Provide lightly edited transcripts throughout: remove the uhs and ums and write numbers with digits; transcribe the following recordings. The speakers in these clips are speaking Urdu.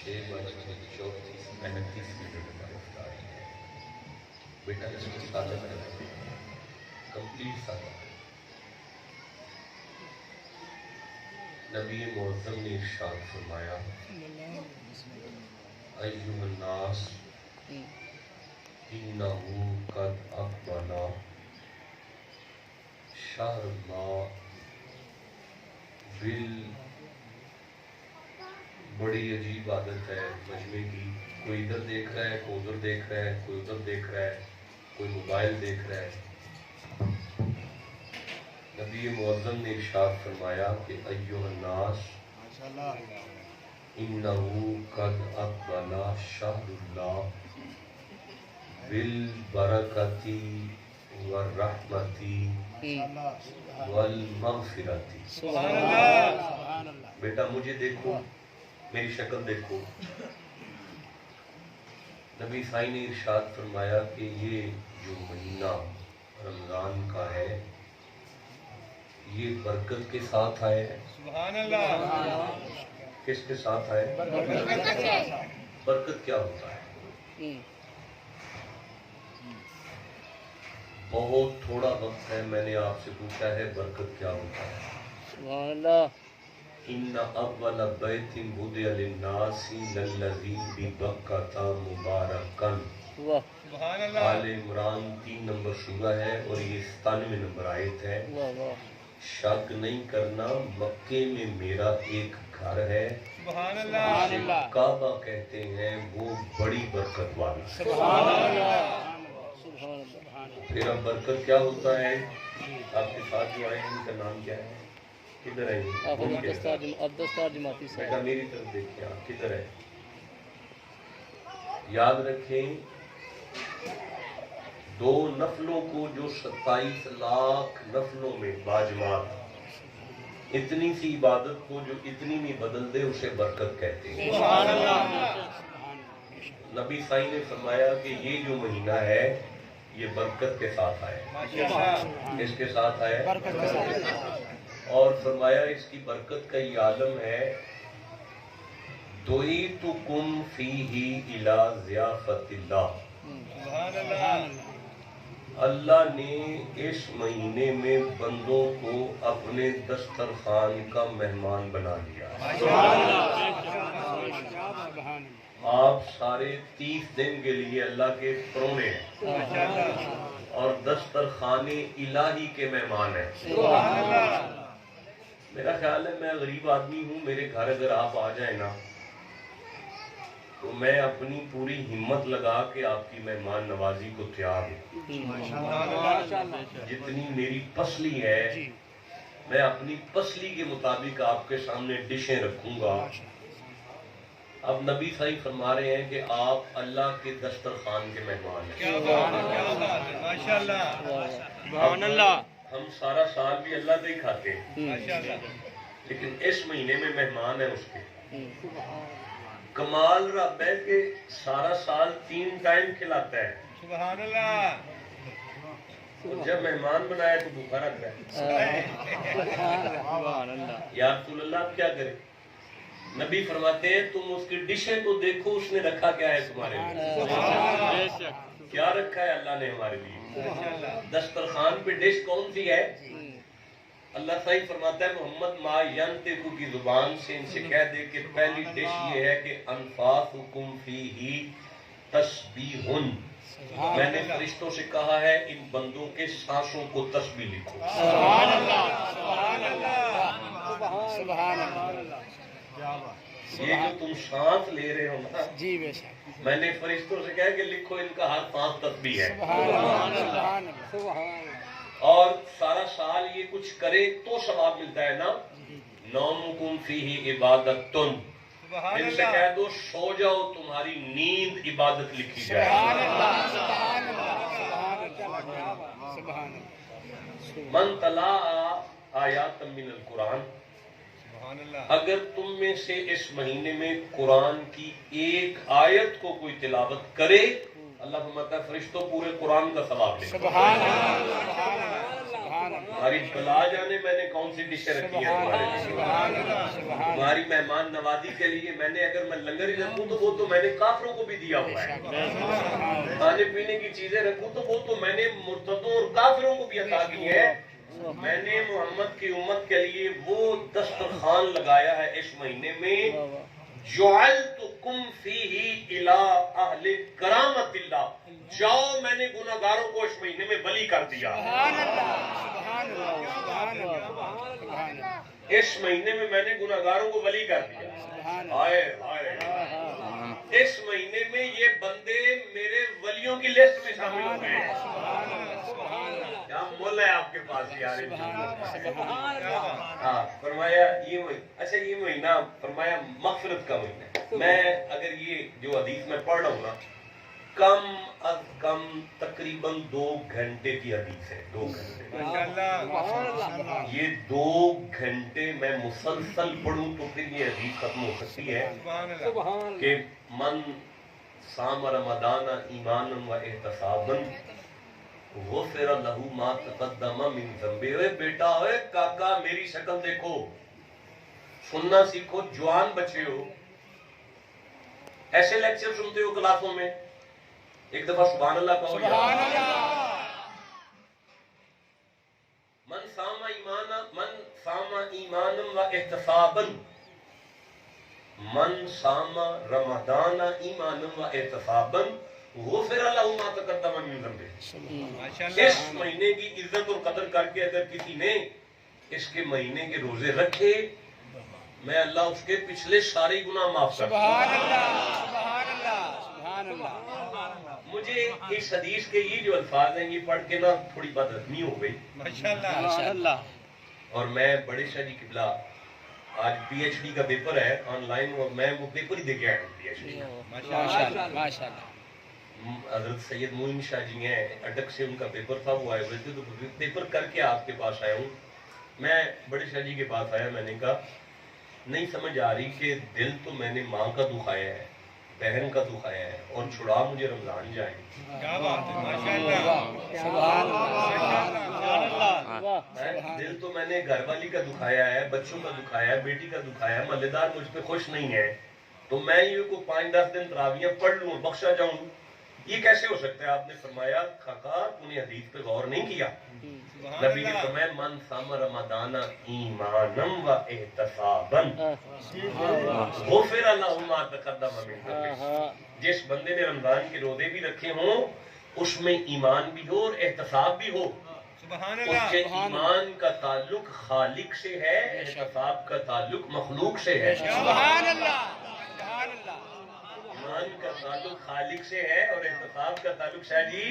6:34 پر افطاری ہے بیٹا، اس کو سادہ کر کمپلیٹ سادہ. نبی معظم نے ارشاد فرمایا ایھا الناس انہ قد اقبل شہر اللہ بڑی عجیب عادت ہے مجمع کی، کوئی ادھر دیکھ رہا ہے، کوئی ادھر دیکھ رہا ہے، کوئی ادھر دیکھ رہا ہے، کوئی موبائل دیکھ رہا ہے. نبی معظم نے ارشاد فرمایا کہ ایھا الناس انہ قد اقبل شہر اللہ بالبرکۃ والرحمۃ والمغفرۃ. بیٹا مجھے دیکھو، میری شکل دیکھو. نبی سائی نے ارشاد فرمایا کہ یہ جو مہینہ رمضان کا ہے یہ برکت کے ساتھ آئے ہے. سبحان اللہ. کس کے ساتھ آئے؟ برکت کیا ہوتا ہے؟ بہت تھوڑا وقت ہے، میں نے آپ سے پوچھا ہے برکت کیا ہوتا ہے. سبحان اللہ. ان اول بیت وضع للناس للذی ببکۃ مبارکا. سبحان اللہ. آل عمران 3 نمبر سورہ ہے اور یہ 97 نمبر آیت ہے. شک نہیں کرنا مکے میں میرا ایک گھر ہے، سبحان اللہ، جسے کعبہ کہتے ہیں، وہ بڑی برکت والا. سبحان اللہ. پھر اب برکت کیا ہوتا ہے؟ آپ کے ساتھ جو آئے ہیں ان کا نام کیا ہے؟ کدھر ہے؟ عبدالستار جماعتی صاحب. بیٹا میری طرف دیکھیں، آپ کدھر ہے؟ یاد رکھیں 2 نفلوں کو جو 27 لاکھ نفلوں میں باجماعت، اتنی سی عبادت کو جو اتنی میں بدل دے اسے برکت کہتے ہیں. سبحان اللہ. نبی سائی نے فرمایا کہ یہ جو مہینہ ہے یہ برکت کے ساتھ آئے. اس کے ساتھ آئے اور فرمایا اس کی برکت کا یہ عالم ہے دعیتکم فیہ الی ضیافت اللہ. اللہ نے اس مہینے میں بندوں کو اپنے دسترخوان کا مہمان بنا لیا. آپ سارے 30 دن کے لیے اللہ کے پرونے ہیں اور دسترخوان الہی کے مہمان ہیں. میرا خیال ہے میں غریب آدمی ہوں، میرے گھر اگر آپ آ جائیں نا تو میں اپنی پوری ہمت لگا کے آپ کی مہمان نوازی کو تیار ہوں. جتنی میری پسلی ہے میں اپنی پسلی کے مطابق آپ کے سامنے ڈشیں رکھوں گا. اب نبی صحیح فرما رہے ہیں کہ آپ اللہ کے دسترخوان کے مہمان ہیں. ہم سارا سال بھی اللہ سے ہی کھاتے ہیں لیکن اس مہینے میں مہمان ہیں اس کے. کمال رب ہے کہ سارا سال 3 ٹائم کھلاتا ہے. سبحان اللہ. جب مہمان بنایا تو بھوکا رکھ رہا ہے. یا رسول اللہ آپ کیا کریں؟ نبی فرماتے ہیں تم اس کی ڈشیں تو دیکھو اس نے رکھا کیا ہے تمہارے لیے. کیا رکھا ہے اللہ نے ہمارے لیے؟ دسترخوان پہ ڈش کون سی ہے؟ اللہ صحیح فرماتا ہے محمد ما ینطق کی زبان سے ان سے کہہ دے کہ پہلی ڈش یہ ہے کہ انفاسکم فیہ تسبیح. میں نے فرشتوں سے کہا ہے ان بندوں کے سانسوں کو تسبیح لکھو. سبحان اللہ. سبحان اللہ. سبحان اللہ. یہ جو تم سانس لے رہے ہو نا، جی بے شک، میں نے فرشتوں سے کہا کہ لکھو ان کا ہر سانس تسبیح ہے. سبحان اللہ. اور سارا سال یہ کچھ کرے تو ثواب ملتا ہے نا. نومکم فیہ عبادت. ان سے کہہ دو سو جاؤ تمہاری نیند عبادت لکھی جائے. من تلا آیات من القرآن. اگر تم میں سے اس مہینے میں قرآن کی ایک آیت کو کوئی تلاوت کرے اللہ فرماتا ہے فرشتوں پورے قرآن کا ثواب لے. سبحان اللہ. ہماری بلا جانے میں نے کون سی ڈشیں رکھی ہیں تمہارے لیے. تمہاری مہمان نوازی کے لیے میں نے اگر میں لنگر ہی رکھوں تو وہ تو میں نے کافروں کو بھی دیا ہوا ہے. کھانے پینے کی چیزیں رکھوں تو وہ تو میں نے مرتدوں اور کافروں کو بھی عطا کی ہے. میں نے محمد کی امت کے لیے وہ دسترخوان لگایا ہے اس مہینے میں. جعلتکم فیہ الی اہل کرامت اللہ. جاؤ میں نے گناہگاروں کو اس مہینے میں ولی کر دیا. اس مہینے میں نے گناہگاروں کو ولی کر دیا. آئے آئے اس مہینے میں یہ بندے میرے ولیوں کی لسٹ میں شامل ہو گئے. کیا مول ہے آپ کے پاس یار. ہاں فرمایا یہ اچھا یہ مہینہ فرمایا مغفرت کا مہینہ ہے. میں اگر یہ جو حدیث میں پڑھ رہا ہوں نا کم از کم تقریباً 2 گھنٹے کی حدیث ہے. 2 گھنٹے یہ 2 گھنٹے میں مسلسل پڑھوں تو پھر یہ حدیث ختم ہو سکتی ہے کہ من صام رمضان ایمانا و احتسابا غفر لہ ما تقدم من ذنبہ. اے بیٹا اے کاکا میری شکل دیکھو, سننا سیکھو, جوان بچے ہو, ایسے لیکچر سنتے ہو کلاسوں میں, ایک دفعہ سبحان اللہ کہو. من صام ایمانا و احتسابا من صام رمضان ایمانا و احتسابا غفر لہ ما تقدم من ذنبہ. اس مہینے کی عزت اور قدر کر کے اگر کسی نے اس کے مہینے کے روزے رکھے میں اللہ اس کے پچھلے سارے گناہ معاف کر دوں. مجھے اس حدیث کے یہ جو الفاظ ہیں یہ پڑھ کے نا تھوڑی بات ادمی ہو گئی ماشاءاللہ. اور میں بڑے شاہ جی قبلہ آج پی ایچ ڈی کا پیپر ہے آن لائن اور میں وہ پیپر ہی دے کے آیا ہوں. پی ایچ ڈی ماشاءاللہ. حضرت سید معین شاہ جی ہیں اٹک سے, ان کا پیپر تھا, وہ آئے ہوئے تھے تو پیپر کر کے آپ کے پاس آیا ہوں. میں بڑے شاہ جی کے پاس آیا, میں نے کہا نہیں سمجھ آ رہی کہ دل تو میں نے ماں کا دکھایا ہے, بہن کا دکھایا ہے, اور چھڑا مجھے رمضان جائیں. کیا بات ہے ماشاءاللہ سبحان اللہ. دل تو میں نے گھر والی کا دکھایا ہے, بچوں کا دکھایا ہے, بیٹی کا دکھایا ہے, محلے دار مجھ پہ خوش نہیں ہے, تو میں یہ کو 5-10 دن تراویحیں پڑھ لوں بخشا جاؤں. یہ کیسے ہو سکتا ہے؟ آپ نے فرمایا کھاکا تو نے حدیث پہ غور نہیں کیا. نبی نے فرمایا من صام رمضان ایمانا و احتسابا غفر لہ ما تقدم من ذنبہ. جس بندے نے رمضان کے روزے بھی رکھے ہوں اس میں ایمان بھی ہو اور احتساب بھی ہو. اس کے ایمان کا تعلق خالق سے ہے, احتساب کا تعلق مخلوق سے ہے. سبحان اللہ. ایمان کا تعلق خالق سے ہے اور احتساب کا تعلق شاہ جی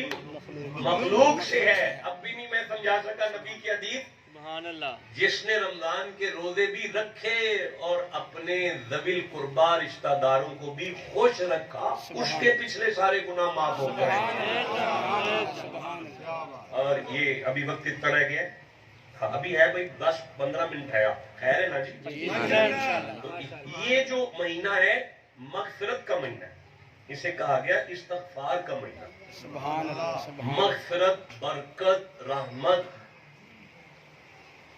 مخلوق سے ہے. اب بھی نہیں میں سمجھا سکا نبی کی حدیث. سبحان اللہ. جس نے رمضان کے روزے بھی رکھے اور اپنے ذوی القربا رشتہ داروں کو بھی خوش رکھا اس کے پچھلے سارے گناہ معاف ہو گئے. اور یہ ابھی وقت اتنا رہ گیا, ابھی ہے بھائی 10-15 منٹ ہے. خیر ہے نا جی؟ یہ جو مہینہ ہے مغفرت کا مہینہ ہے, اسے کہا گیا استغفار کا مہینہ. سبحان اللہ. مغفرت, برکت, رحمت,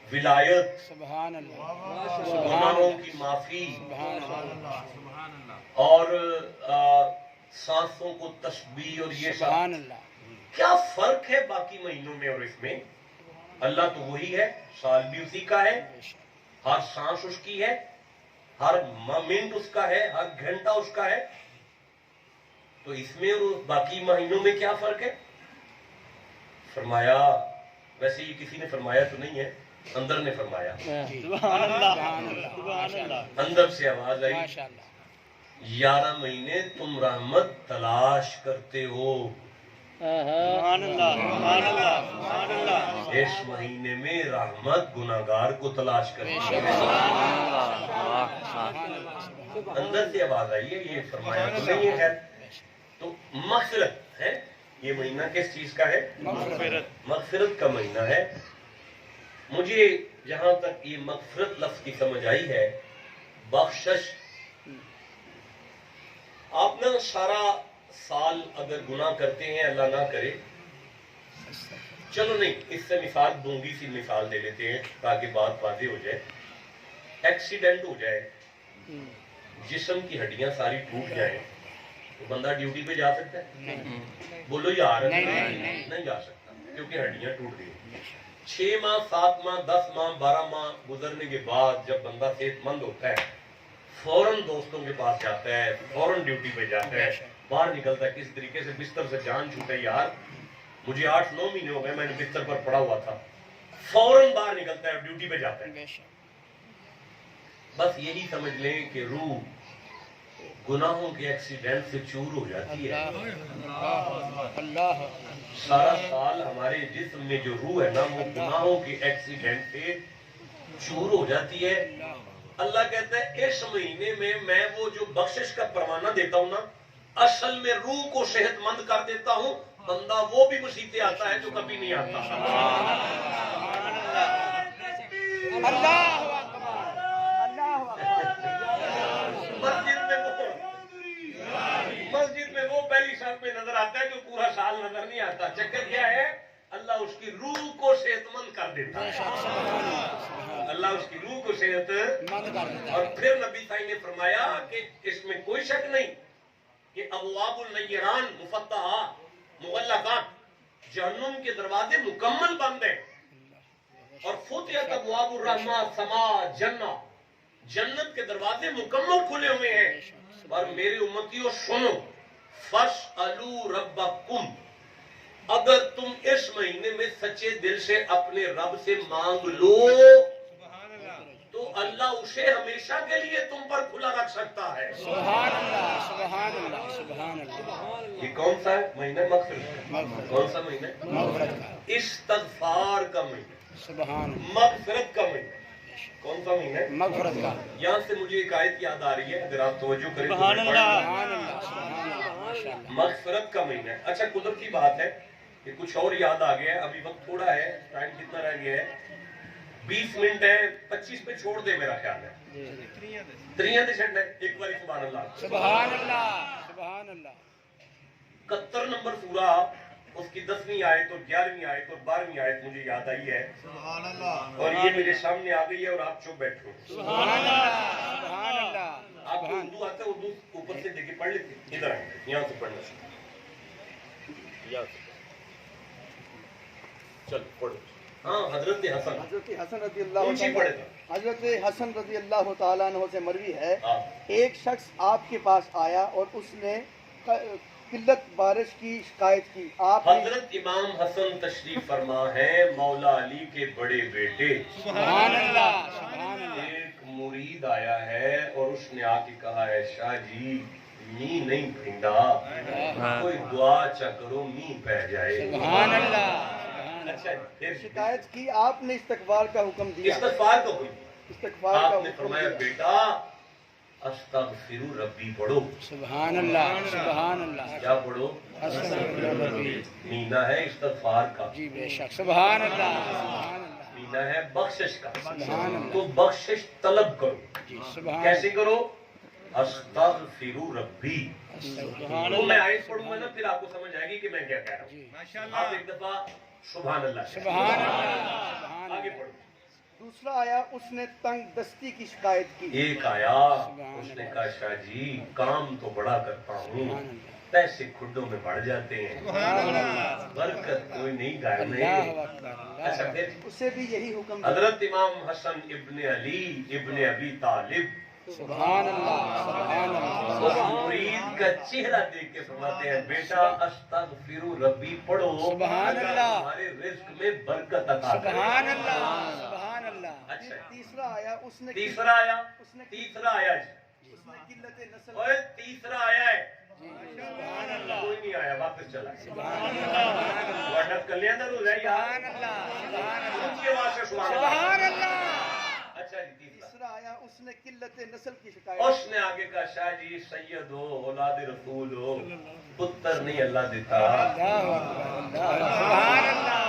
ولایت, سبحان اللہ, گناہوں کی معافی, اور سانسوں کو تسبیح, اور یہ سبحان اللہ. کیا فرق ہے باقی مہینوں میں اور اس میں؟ اللہ تو وہی ہے, سال بھی اسی کا ہے, ہر سانس اس کی ہے, ہر منٹ اس کا ہے, ہر گھنٹہ اس کا ہے. تو اس میں اور باقی مہینوں میں کیا فرق ہے؟ فرمایا, ویسے یہ کسی نے فرمایا تو نہیں ہے, اندر نے فرمایا. اندر سے آواز آئی 11 مہینے تم رحمت تلاش کرتے ہو, اس مہینے میں رحمت گناہگار کو تلاش کرتے ہو. اندر سے آواز آئی ہے, یہ فرمایا تو نہیں ہے. تو مغفرت ہے, یہ مہینہ کس چیز کا ہے؟ مغفرت کا مہینہ ہے. مجھے جہاں تک یہ مغفرت لفظ کی سمجھ آئی ہے, بخشش. آپ نہ سارا سال اگر گناہ کرتے ہیں, اللہ نہ کرے چلو نہیں، اس سے مثال دونگی سی مثال دے لیتے ہیں تاکہ بات واضح ہو جائے. ایکسیڈنٹ ہو جائے، جسم کی ہڈیاں ساری ٹوٹ جائیں، تو بندہ ڈیوٹی پہ جا سکتا ہے؟ بولو یار، نہیں جا سکتا، کیونکہ ہڈیاں ٹوٹ گئی. 6 ماہ 7 ماہ 10 ماہ 12 ماہ گزرنے کے بعد جب بندہ صحت مند ہوتا ہے، فوراً دوستوں کے پاس جاتا ہے، فوراً ڈیوٹی پہ جاتا ہے، باہر نکلتا ہے. کس طریقے سے بستر سے جان چھوٹے، یار مجھے 8-9 مہینے ہو گئے میں نے بستر پر پڑا ہوا تھا، فوراً باہر نکلتا ہے، ڈیوٹی پہ جاتا ہے. بس یہی سمجھ لیں کہ روح گناہوں کے ایکسیڈنٹ سے چور ہو جاتی ہے. سارا سال ہمارے جسم میں جو روح ہے نا، وہ گناہوں کے ایکسیڈنٹ سے چور ہو جاتی ہے. اللہ کہتا ہے اس مہینے میں وہ جو بخشش کا پروانہ دیتا ہوں نا، اصل میں روح کو صحت مند کر دیتا ہوں. بندہ وہ بھی مصیبتیں آتا ہے جو کبھی نہیں آتا. مسجد میں وہ پہلی صف میں نظر آتا ہے جو پورا سال نظر نہیں آتا. چکر کیا ہے؟ اللہ اس کی روح کو صحت مند کر دیتا ہے. اللہ اس کی روح کو صحت مند کر دیتا ہے. اور پھر نبی صاحب نے فرمایا کہ اس میں کوئی شک نہیں کہ ابواب النیران مفتحہ مغلقات، جہنم کے دروازے مکمل بند ہیں، اور فتحت ابواب الرحمہ سما جنہ، جنت کے دروازے مکمل کھلے ہوئے ہیں. اور میرے امتیوں سنو، فاسألوا ربکم، اگر تم اس مہینے میں سچے دل سے اپنے رب سے مانگ لو تو اللہ اسے ہمیشہ کے لیے تم پر کھلا رکھ سکتا ہے. سبحان اللہ، سبحان اللہ، سبحان اللہ. یہ کون سا ہے مہینہ؟ مغفرت. کون سا مہینہ؟ مغفرت کا، استغفار کا مہینہ، سبحان اللہ، مغفرت کا مہینہ. کون سا مہینہ ہے؟ مغفرت کا. یہاں سے مجھے ایک آیت یاد آ رہی ہے، اگر آپ توجہ کریں تو سبحان میں اللہ، پڑھ سبحان اللہ، سبحان اللہ، ماشاءاللہ. مغفرت کا مہینہ ہے. اچھا قدرت کی بات ہے کہ کچھ اور یاد آ گیا ہے. ابھی وقت تھوڑا ہے، ٹائم کتنا رہ گیا ہے؟ 20 منٹ ہے. 25 پہ چھوڑ دے میرا خیال ہے. 3 چھڑنا ہے. ایک باری سبحان اللہ. سبحان اللہ، سبحان اللہ. 71 نمبر سورہ، اس کی 10ویں آیت اور 11ویں آیت اور 12ویں آیت مجھے یاد آئی ہے، سبحان اللہ. اور یہ میرے سامنے آ گئی ہے اور آپ چپ بیٹھو. سبحان اللہ، سبحان اللہ. آپ کو اردو آتا ہے؟ اردو اوپر سے دیکھ کے پڑھ لیتے. ادھر آئیں، یہاں سے پڑھنا یہاں سے. چل پڑھو. ہاں حضرت حسن، حضرت حسن رضی اللہ اونچی پڑھے تعالیٰ گا. حضرت حسن رضی اللہ تعالیٰ عنہ سے مروی ہے، ہاں. ایک شخص آپ کے پاس آیا اور اس نے قلت بارش کی شکایت کی. آپ نے حضرت امام حسن تشریف فرما ہے، مولا علی کے بڑے بیٹے. سبحان اللہ، سبحان اللہ. ایک مرید آیا ہے اور اس نے آ کے کہا ہے شاہ جی می نہیں پھیندا، کوئی دعا چا کرو می پہ جائے. سبحان اللہ. اچھا پھر شکایت کی، آپ نے استغفار کا حکم دیا. استغفار کا حکم. استغفار کا آپ نے حکم فرمایا دیا. بیٹا استغفر ربی پڑھو. سبحان اللہ، سبحان اللہ. کیا پڑھو؟ استغفر ربی. مینہ ہے استغفار کا، جی بے شک. سبحان اللہ، سبحان اللہ. مینہ ہے بخشش کا. سبحان اللہ. تو بخشش طلب کرو. جی سبحان کیسے کرو؟ استغفر ربی. سبحان تو میں اللہ. آیت پڑھوں گا نا، پھر آپ کو سمجھ آئے گی کہ میں کیا کہہ رہا ہوں. جی آپ ایک دفعہ سبحان اللہ کہیں. سبحان اللہ، سبحان آگے اللہ. پڑھو. دوسرا آیا، اس نے تنگ دستی کی شکایت کی. ایک آیا، اس نے کہا شاہ جی کام تو بڑا کرتا ہوں، سبحان اللہ. پیسے کھڈوں میں بڑھ جاتے ہیں، سبحان اللہ. برکت کوئی نہیں گھر اللہ میں. اکبر، اللہ اچھا اکبر. پھر اسے بھی یہی حکم دیا. حضرت امام حسن ابن علی ابن ابی طالب سبحان اللہ، سبحان اللہ. اس مرید کا چہرہ دیکھ کے فرماتے ہیں بیٹا استغفر ربی پڑھو، سبحان اللہ. ہمارے رزق میں برکت عطا کرے. سبحان اللہ، سبحان اللہ. اچھا تیسرا آیا، اس نے تیسرا آیا، تیسرا آیا جی. اس نے قلت نسل اوے تیسرا آیا ہے. سبحان اللہ. کوئی نہیں آیا، واپس چلا گیا. سبحان اللہ. واٹر کلیاں در ہو جائے یار. سبحان اللہ، سبحان اللہ. ان کی آواز سے سبحان اللہ. سبحان اللہ. اچھا جی تیسرا. تیسرا آیا، اس نے قلت نسل کی شکایت اس نے آگے کہا شاہ جی سید ہو، اولاد رسول ہو، پتر نہیں اللہ دیتا. اللہ اکبر، اللہ اکبر. سبحان اللہ،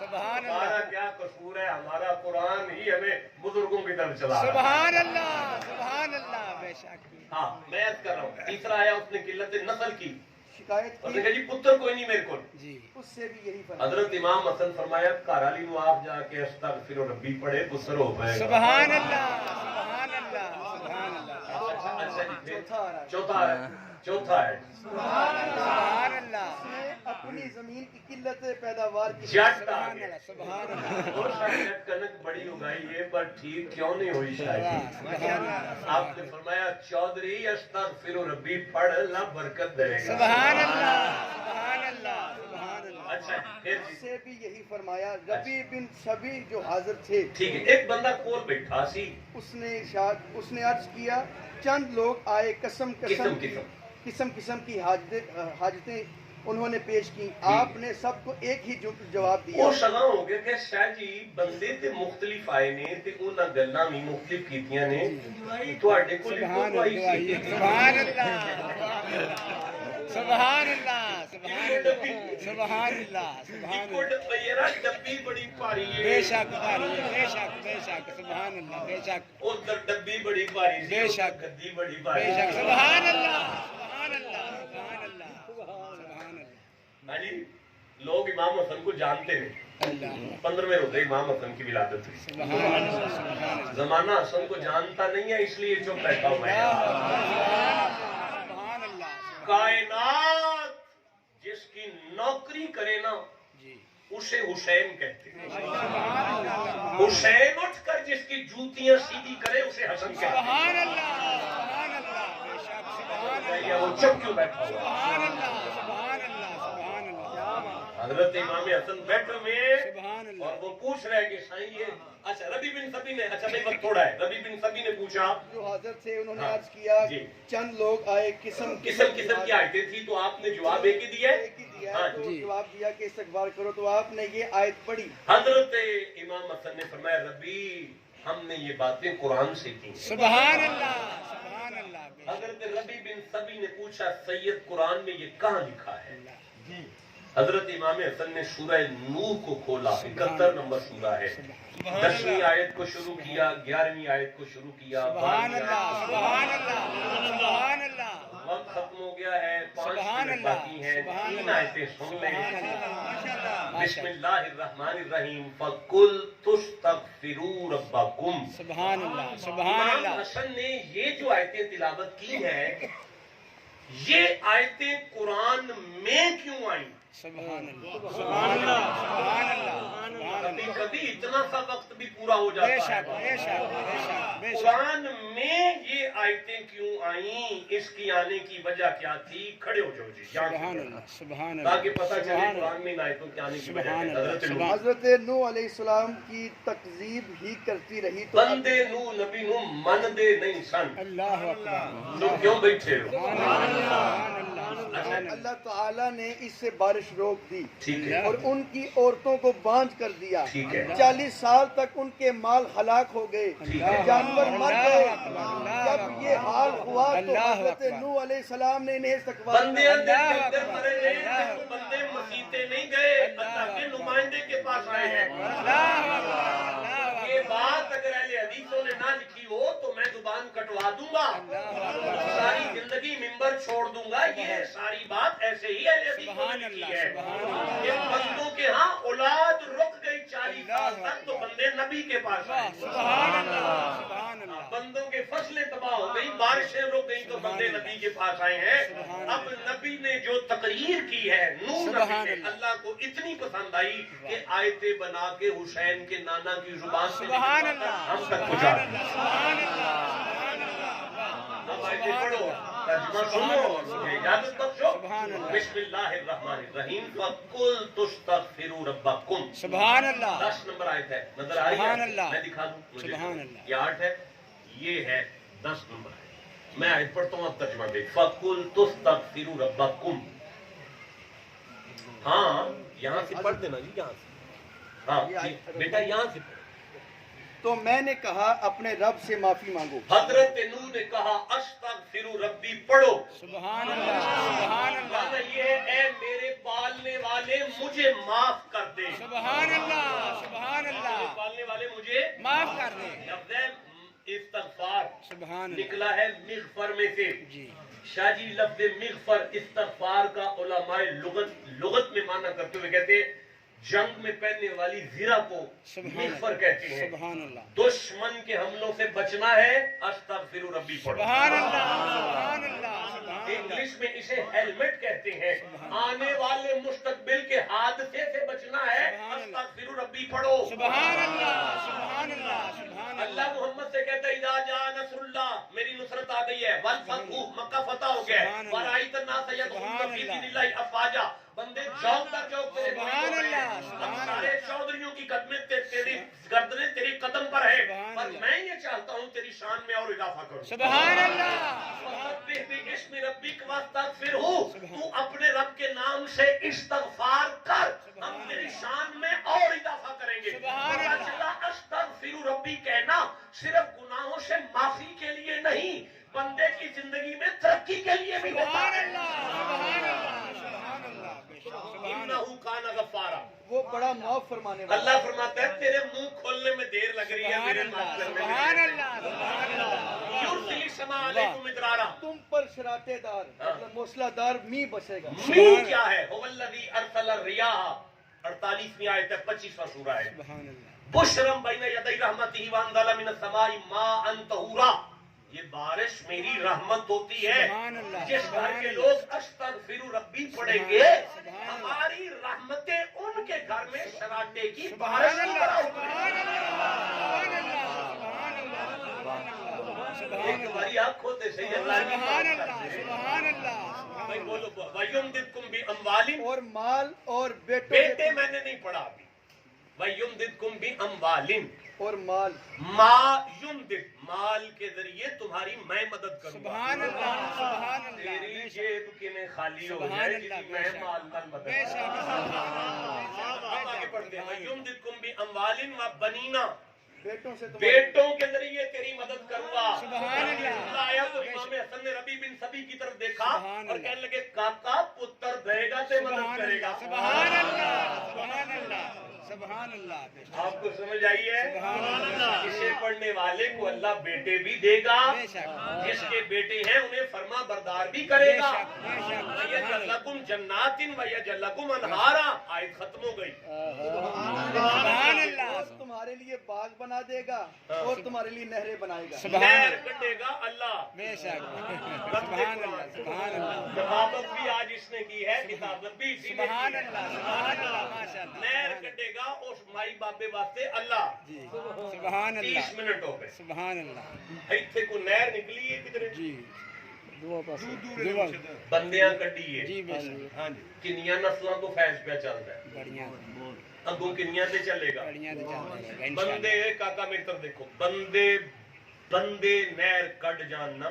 سبحان ہمارا اللہ. کیا قصور ہے؟ ہمارا قرآن ہی ہمیں بزرگوں کی طرف چلا رہا ہے. سبحان اللہ، سبحان اللہ. بے شک. ہاں میں عرض کر رہا ہوں. تیسرا آیا، اس نے قلت نسل کی شکایت اس نے کی کہا جی پتر کوئی نہیں میرے کو. جی اس سے بھی یہی فرمایا. حضرت امام حسن فرمایا گھر والی نو آپ جا کے استغفر ربی پڑھے پتر ہو پائے گا. سبحان اللہ سبحان اللہ سبحان اللہ اچھا جی پھر چوتھا آ رہا ہے. چوتھا ہے سبحان اللہ اس نے اپنی زمین کی قلت پیداوار کی جٹ آ سبحان گیا. اللہ سبحان اللہ وہ شاید کنک بڑی اگائی ہے پر ٹھیک کیوں نہیں ہوئی شاید. آپ نے فرمایا چودھری استغفر ربی پڑھ اللہ برکت دے گا. سبحان اللہ سبحان اللہ سبحان اللہ. اچھا پھر اس جی سے بھی یہی فرمایا. ربی بن سبی جو حاضر تھے ٹھیک ہے. ایک بندہ کول بیٹھا سی اس نے عرض کیا چند لوگ آئے قسم قسم کی حاجتیں انہوں نے پیش کی. آپ نے سب کو ایک ہی جواب دیا. وہ سگا ہو گیا کہ شاہ جی بندے تے مختلف آئے نے تے انہاں گلاں بھی مختلف کیتیاں نے تواڈے کول سبحان کوئی اللہ سبحان اللہ سبحان اللہ سبحان اللہ سبحان اللہ سبحان کو ڈبیرا ڈبی بڑی بھاری ہے. بے شک بھاری ہے بے شک سبحان اللہ بے شک ادھر ڈبی بڑی بھاری سی بے شک. گدی بڑی بے بھاری. شک سبحان اللہ سبحان اللہ سبحان اللہ سبحان اللہ. ہاں جی لوگ امام حسن کو جانتے ہیں. 15ویں روزے امام حسن کی ولادت ہوئی. سبحان اللہ سبحان اللہ زمانہ حسن کو جانتا نہیں ہے اس لیے چپ بیٹھا ہوں میں. سبحان اللہ کائنات جس کی نوکری کرے نا جی اسے حسین کہتے ہیں. حسین اٹھ کر جس کی جوتیاں سیدھی کرے اسے حسن کہتے ہیں. سبحان اللہ سبحان اللہ بے شک سبحان اللہ وہ چپ کیوں بیٹھا ہوا. سبحان اللہ سبحان اللہ سبحان اللہ حضرت امام حسن بیٹھے ہوئے سبحان اللہ. اور وہ پوچھ رہے کہ سائیں یہ اچھا ربی بن سبی نے اچھا بھائی وقت تھوڑا ہے. ربی بن سبی نے پوچھا جو حاضر تھے انہوں نے ہاں. عرض کیا جی. چند لوگ آئے قسم کی آیتیں تھی تو آپ نے جواب ایک ہی دیا ہے. ایک ہی دیا ہاں تو جی. جواب دیا کہ استغفار کرو تو آپ نے یہ آیت پڑھی. حضرت امام حسن نے فرمایا ربی ہم نے یہ باتیں قرآن سے کی. سبحان اللہ سبحان اللہ بے شک. حضرت ربی بن سبی نے پوچھا سید قرآن میں یہ کہاں لکھا ہے. حضرت امام حسن نے سورہ نور کو کھولا. 71 نمبر سورہ ہے. 10ویں آیت کو شروع کیا 11ویں آیت کو شروع کیا. سبحان اللہ سبحان اللہ سبحان اللہ وقت ختم ہو گیا ہے. 5 سبحان منٹ اللہ. باقی ہیں. سبحان 3 اللہ. آیتیں سن لیں. ماشاءاللہ. بسم اللہ الرحمن الرحیم فَقُلْ تُسْتَغْفِرُوا رَبَّكُمْ. سبحان اللہ سبحان امام اللہ حسن نے یہ جو آیتیں تلاوت کی ہیں یہ آیتیں قرآن میں کیوں آئیں. سبحان اللہ سبحان اللہ سبحان اللہ کبھی کبھی اتنا سا وقت بھی پورا ہو بے جاتا شک ہے. بے شک بے شک بے شک قرآن میں یہ آیتیں کیوں آئیں اس کی آنے کی وجہ کیا تھی. کھڑے ہو جاؤ جی یہاں سے سبحان پڑھنا. اللہ سبحان اللہ تاکہ پتہ چلے سبحان قرآن میں ان آیتوں کی آنے کی وجہ سبحان ہے. اللہ. حضرت نوح. سبحان حضرت نوح علیہ السلام کی تکذیب ہی کرتی رہی تو بندے نو نبی نو من دے نہیں سن. اللہ اکبر تم کیوں بیٹھے ہو. سبحان اللہ سبحان اللہ اللہ تعالیٰ نے اس سے بارش روک دی ٹھیک ہے اور ان کی عورتوں کو باندھ کر دیا. ٹھیک ہے 40 سال تک ان کے مال ہلاک ہو گئے. ٹھیک ہے. جانور مر گئے. اللہ جب یہ حال ہوا تو اللہ حضرت اکبر. نوح علیہ السلام نے انہیں استغفار بندے کیا. اندر اللہ اندر اکبر. مرے ہیں. اللہ تو بندے مسیحتے نہیں گئے اللہ کے نمائندے کے پاس آئے ہیں. اللہ اکبر یہ بات اگر اہل حدیثوں نے نہ لکھی ہو تو میں زبان کٹوا دوں گا. ساری زندگی ممبر چھوڑ دوں گا. یہ ساری بات ایسے ہی اہل حدیثوں نے لکھی ہے. کہ بندوں کے ہاں اولاد رک گئی 40 سال تک تو بندے نبی کے پاس آئے. سبحان اللہ سبحان اللہ بندوں کے فصلیں تباہ ہو گئی بارشیں رک گئی تو بندے نبی کے پاس آئے ہیں. اب نبی نے جو تقریر کی ہے نوح نبی نے اللہ کو اتنی پسند آئی کہ آیتیں بنا کے حسین کے نانا کی زبان سے سبحان اللہ ہم تک پہنچا. سبحان اللہ اب آیتیں پڑھو ترجمہ سنو مجھے اجازت بخشو. سبحان اللہ. بسم اللہ الرحمن الرحیم فَقُلْ تُسْتَغْفِرُوا رَبَّكُمْ. سبحان اللہ 10 نمبر آیت ہے. نظر آ رہی سبحان ہے اللہ. میں دکھا دوں مجھے. سبحان اللہ. یہ 8 ہے یہ ہے 10 نمبر ہے. میں آیت پڑھتا ہوں اب ترجمہ دیکھ. فَقُلْ تُسْتَغْفِرُوا رَبَّكُمْ. ہاں یہاں سے پڑھ دینا جی یہاں سے. ہاں جی بیٹا یہاں سے پڑھ. تو میں نے کہا اپنے رب سے معافی مانگو. حضرت نوح نے کہا استغفروا ربی پڑھو. سبحان اللہ سبحان اللہ معنی یہ ہے اے میرے پالنے والے مجھے معاف کر دے. سبحان اللہ سبحان میرے اللہ پالنے والے مجھے معاف کر دے. لفظ استغفار سبحان اللہ نکلا ہے مغفر میں سے. جی شاہ جی لفظ مغفر استغفار کا علماء لغت میں معنی کرتے ہوئے کہتے ہیں جنگ میں پہننے والی زرہ کو مغفر کہتے ہیں. سبحان اللہ دشمن کے حملوں سے بچنا ہے استغفر ربی پڑھو. سبحان اللہ سبحان اللہ سبحان انگلش میں اسے ہیلمٹ کہتے ہیں. آنے والے مستقبل کے حادثے سے بچنا ہے استغفر ربی پڑھو. سبحان اللہ سبحان اللہ سبحان اللہ محمد سے کہتا ہے اذا جاء نصر اللہ میری نصرت آ گئی ہے والفتح مکہ فتح ہو گیا ہے ورأیت الناس يدخلون في دین اللہ افواجا. بندے چوک در چوک تیرے سبحان اللہ اب سارے چودھریوں کی قدمیں تیری گردنیں تیری قدم پر ہے پر میں یہ چاہتا ہوں تیری شان میں اور اضافہ کروں. سبحان اللہ فسبح باسم ربک واستغفرہ. تو اپنے رب کے نام سے استغفار کر ہم تیری شان میں اور اضافہ کریں گے. چلا استغفر ربی کہنا صرف گناہوں سے معافی کے لیے نہیں بندے کی زندگی میں ترقی کے لیے بھی ہوتا ہے. انہو کان غفارا. وہ بڑا معاف فرمانے والا. اللہ فرماتا ہے تیرے منہ کھولنے میں دیر لگ رہی ہے میرے معاف کرنے میں. سبحان اللہ سبحان اللہ یرسل السماء علیکم مدرارا. تم پر شراطے دار مطلب موسلا دار می بسے گا. می کیا ہے؟ هو الذی ارسل الرياح. 48ویں آیت ہے 25واں سورہ ہے. سبحان اللہ بشرم بین یدی رحمتہ وانزل من السماء ماء طہورا. یہ بارش میری رحمت ہوتی ہے. جس گھر کے لوگ استغفر ربی پڑھیں گے ہماری رحمتیں ان کے گھر میں شراٹے کی بارش ایک باری آپ کھوتے صحیح اللہ کی بولو وَيُمْدِدْكُمْ بِأَمْوَالٍ. اور مال اور بیٹے میں نے نہیں پڑھا ابھی. وَيُمْدِدْكُمْ بِأَمْوَالٍ اور مال ما یمدد مال کے ذریعے تمہاری میں مدد کروں گا. سبحان اللہ سبحان اللہ تیری جیب کی میں خالی ہو جائے جس میں مال نال مدد آپ آگے پڑھتے ہیں وَيُمْدِدْكُمْ بِأَمْوَالٍ وَبَنِينَ. بیٹوں سے بیٹوں کے ذریعے تیری مدد کروں گا. سبحان اللہ. آیا تو امام حسن نے ربی بن سبی کی طرف دیکھا اور کہنے لگے کاکا پتر دے گا تے مدد کرے گا. سبحان اللہ سبحان اللہ سبحان اللہ. آپ کو سمجھ آئی ہے؟ اسے پڑھنے والے کو اللہ بیٹے بھی دے گا. جس کے بیٹے ہیں انہیں فرما بردار بھی کرے گا. وَيَجْعَلْ جَنَّاتٍ وَيَجْعَلْ أَنْهَارًا. آیت ختم ہو گئی. سبحان اللہ. تمہارے لیے باغ بنا دے گا اور تمہارے لیے نہریں بنائے گا. نہر کٹے گا اللہ. بے شک سبحان اللہ سبحان اللہ. کتابت بھی آج اس نے کی ہے کتابت بھی اسی نے سبحان کی ہے. اللہ سبحان اللہ ماشاء اللہ. نہر کٹے گا اس مائی باپے واسطے اللہ. جی سبحان 30 اللہ منٹ ہو گئے. سبحان اللہ. ایتھے کو نہر نکلی ہے کدھر جی دعا پاس بندیاں کٹی ہے. جی بے شک ہاں جی کنیاں نسلوں کو فیض پہ چلتا ہے. بڑھیا اگوں کنیاں تے چلے گا. بڑھیا تو چل رہا ہے بندے کاکا میری طرف دیکھو بندے نہر کٹ جاننا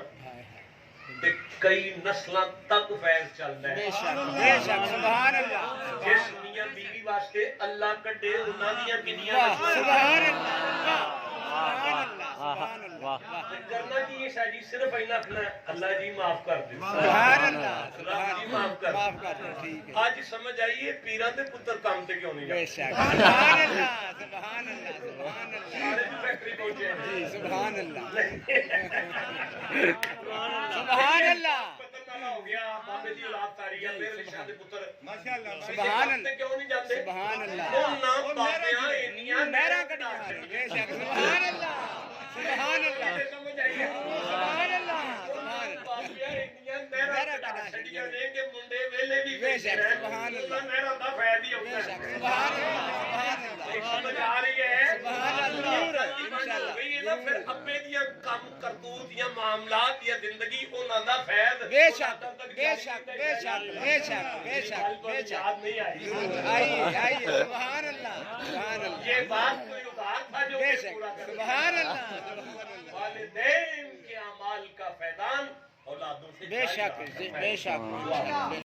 تے کئی نسلاں تک فیض چلتا بے ہے. شک سبحان اللہ. جس میاں بیوی واسطے اللہ کٹے انہاں دیاں کنیاں سبحان اللہ سبحان اللہ سبحان اللہ. کرنا کی یہ شاہ جی صرف اینا اپنا اللہ جی معاف کر دے. سبحان اللہ رب جی معاف کر معاف کر دو. ٹھیک ہے آج سمجھ آئیے پیراں تے پتر کام تے کیوں نہیں بے جاتے. شک سبحان اللہ سبحان اللہ سبحان اللہ. سارے فیکٹری پہنچے ہیں. جی سبحان اللہ سبحان اللہ پتہ نہ ہو گیا بابے دی اولاد ساری ہے میرے شاہ دے پتر سبحان اللہ کیوں نہیں جاتے. سبحان اللہ. وہ نہ بابیاں انیاں میرا کٹا بے شک سبحان اللہ سبحان اللہ سمجھ آئیے سبحان اللہ سبحان اللہ. بابیاں انیاں میرا کٹا چھڑیاں دے کے منڈے ویلے بھی بے شک بیٹھے سبحان ہیں. اللہ. میرا دا فائدہ ہی بے ہوتا شک ہے. سبحان اللہ سبحان اللہ. سمجھ آ رہی ہے سبحان اللہ. پھر ابے دیا کام کرتوت یا معاملات یا زندگی انہاں دا فیض بے شک بے شک بے شک بے شک بے شک بے شک. یاد نہیں آئی. آئیے سبحان اللہ سبحان اللہ. یہ بات کوئی ادھار تھا جو بے کہ شک پورا کر سبحان اللہ سبحان اللہ. والدین کے اعمال کا فیضان اولادوں سے بے شک بے شک